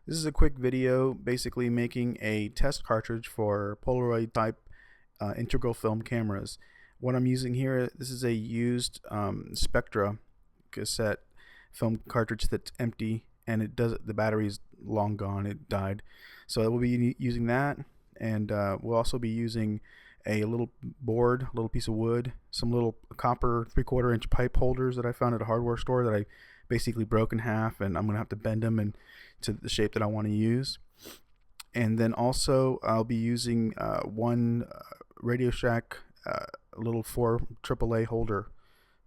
This is a quick video basically making a test cartridge for Polaroid type integral film cameras. What I'm using here, this is a used Spectra cassette film cartridge that's empty, and the battery's long gone, it died. So we'll be using that, and we'll also be using a little board, a little piece of wood, some little copper 3/4 inch pipe holders that I found at a hardware store that I basically broke in half, and I'm gonna have to bend them into the shape that I want to use. And then also I'll be using one Radio Shack little 4 AAA holder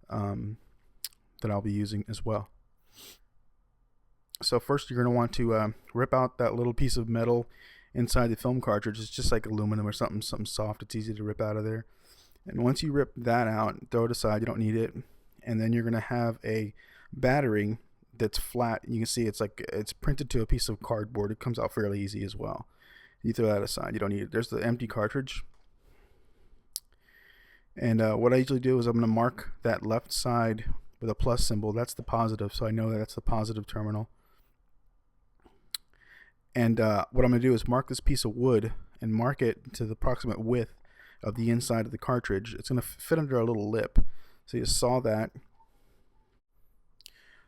that I'll be using as well. So first you're going to want to rip out that little piece of metal inside the film cartridge. It's just like aluminum or something soft. It's easy to rip out of there. And once you rip that out, throw it aside. You don't need it. And then you're going to have a battery that's flat. You can see it's printed to a piece of cardboard. It comes out fairly easy as well. You throw that aside. You don't need it. There's the empty cartridge. And what I usually do is I'm going to mark that left side with a plus symbol. That's the positive, so I know that's the positive terminal. And what I'm going to do is mark this piece of wood and mark it to the approximate width of the inside of the cartridge. It's going to fit under a little lip. So you saw that.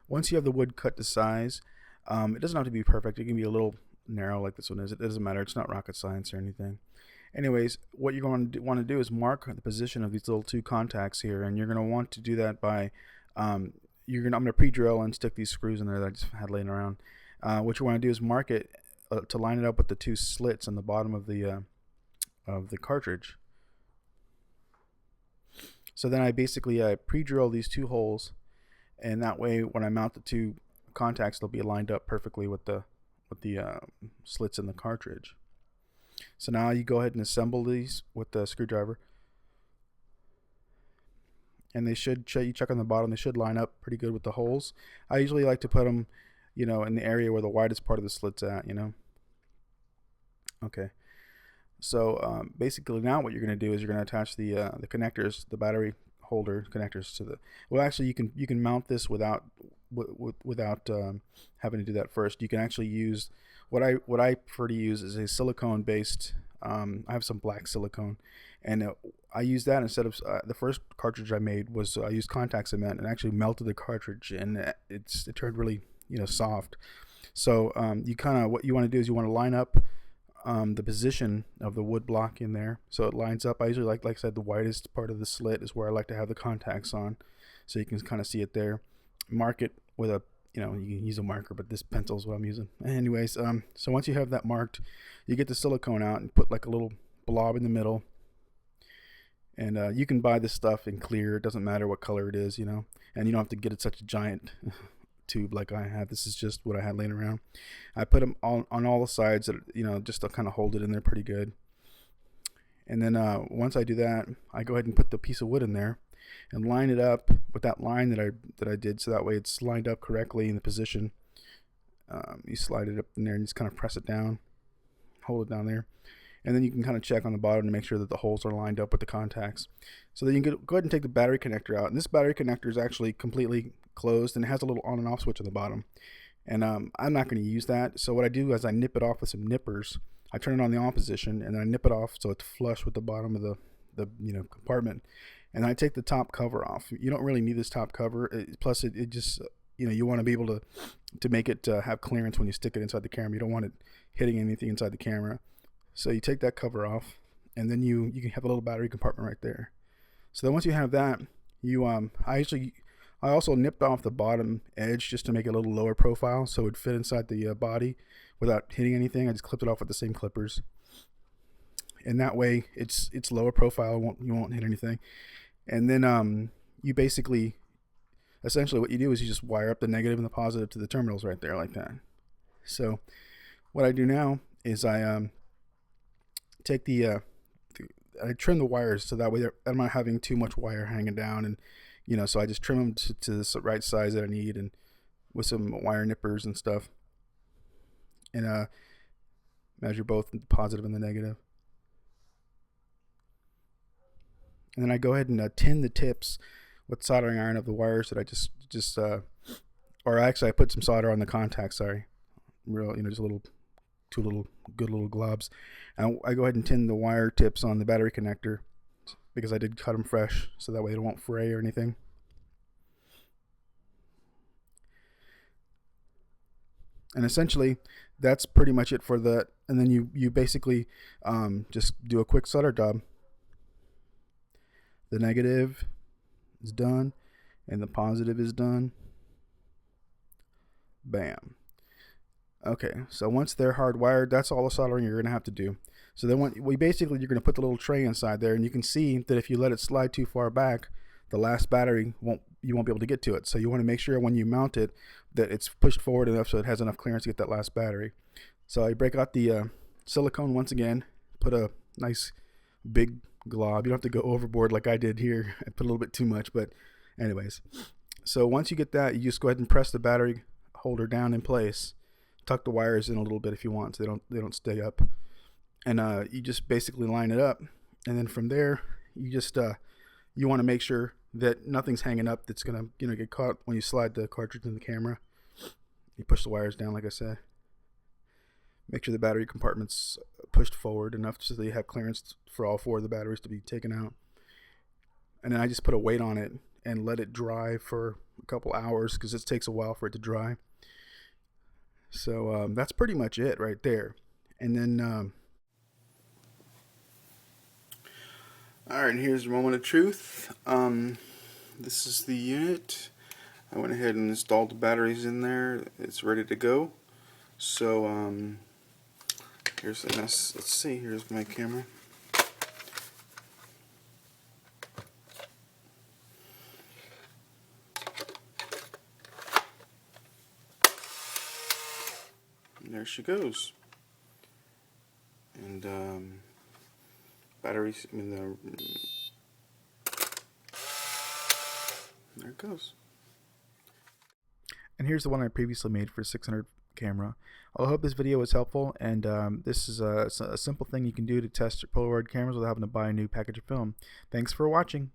Once you have the wood cut to size, it doesn't have to be perfect. It can be a little narrow like this one is. It doesn't matter. It's not rocket science or anything. Anyways, what you're going to want to do is mark the position of these little two contacts here, and you're going to want to do that by I'm going to pre-drill and stick these screws in there that I just had laying around. What you want to do is mark it to line it up with the two slits on the bottom of the cartridge. So then I basically pre-drill these two holes, and that way when I mount the two contacts, they'll be lined up perfectly with the slits in the cartridge. So now you go ahead and assemble these with the screwdriver, and they should, you check on the bottom, they should line up pretty good with the holes. I usually like to put them, in the area where the widest part of the slit's at, Okay. So basically now what you're going to do is you're going to attach the connectors, the battery holder connectors to the, well, actually you can mount this without having to do that first. You can actually use what I prefer to use is a silicone based. I have some black silicone, and I use that instead of the first cartridge I made was I used contact cement and actually melted the cartridge, and it turned really soft. So what you want to do is you want to line up the position of the wood block in there so it lines up. I usually like I said, the widest part of the slit is where I like to have the contacts on, so you can kind of see it there. Mark it with a you can use a marker, but this pencil is what I'm using. Anyways, so once you have that marked, you get the silicone out and put like a little blob in the middle. And you can buy this stuff in clear. It doesn't matter what color it is, and you don't have to get it such a giant tube like I have. This is just what I had laying around. I put them on all the sides, that just to kind of hold it in there pretty good. And then once I do that, I go ahead and put the piece of wood in there and line it up with that line that I did, so that way it's lined up correctly in the position. You slide it up in there and just kind of press it down, hold it down there, and then you can kind of check on the bottom to make sure that the holes are lined up with the contacts. So then you can go ahead and take the battery connector out, and this battery connector is actually completely closed and it has a little on and off switch on the bottom, and I'm not going to use that. So what I do is I nip it off with some nippers. I turn it on the on position and then I nip it off so it's flush with the bottom of the compartment. And I take the top cover off. You don't really need this top cover. Plus, it just, you want to be able to make it have clearance when you stick it inside the camera. You don't want it hitting anything inside the camera. So you take that cover off, and then you can have a little battery compartment right there. So then once you have that, I also nipped off the bottom edge just to make it a little lower profile, so it would fit inside the body without hitting anything. I just clipped it off with the same clippers. And that way it's lower profile, you won't hit anything. And then you basically, essentially what you do is you just wire up the negative and the positive to the terminals right there like that. So what I do now is I take I trim the wires so that way I'm not having too much wire hanging down, and so I just trim them to the right size that I need, and with some wire nippers and stuff, and measure both the positive and the negative. And then I go ahead and tin the tips with soldering iron of the wires that I or actually I put some solder on the contacts, sorry, real, just a little, two little good little globs. And I go ahead and tin the wire tips on the battery connector because I did cut them fresh, so that way they won't fray or anything. And essentially, that's pretty much it for that. And then you basically just do a quick solder job. The negative is done, and the positive is done. Bam. Okay, so once they're hardwired, that's all the soldering you're going to have to do. So then you're going to put the little tray inside there, and you can see that if you let it slide too far back, the last battery you won't be able to get to it. So you want to make sure when you mount it that it's pushed forward enough so it has enough clearance to get that last battery. So I break out the silicone once again, put a nice big glob. You don't have to go overboard like I did here. I put a little bit too much, but anyways. So once you get that, you just go ahead and press the battery holder down in place. Tuck the wires in a little bit if you want, so they don't stay up. And you just basically line it up, and then from there you just you want to make sure that nothing's hanging up that's gonna get caught when you slide the cartridge in the camera. You push the wires down, like I said. Make sure the battery compartment's pushed forward enough so that you have clearance for all 4 of the batteries to be taken out. And then I just put a weight on it and let it dry for a couple hours because it takes a while for it to dry. So that's pretty much it right there. And then all right, and here's the moment of truth. This is the unit. I went ahead and installed the batteries in there. It's ready to go. So here's the let's see. Here's my camera. And there she goes. And batteries. There it goes. And here's the one I previously made for 600 camera. I hope this video was helpful, and this is a simple thing you can do to test your Polaroid cameras without having to buy a new package of film. Thanks for watching.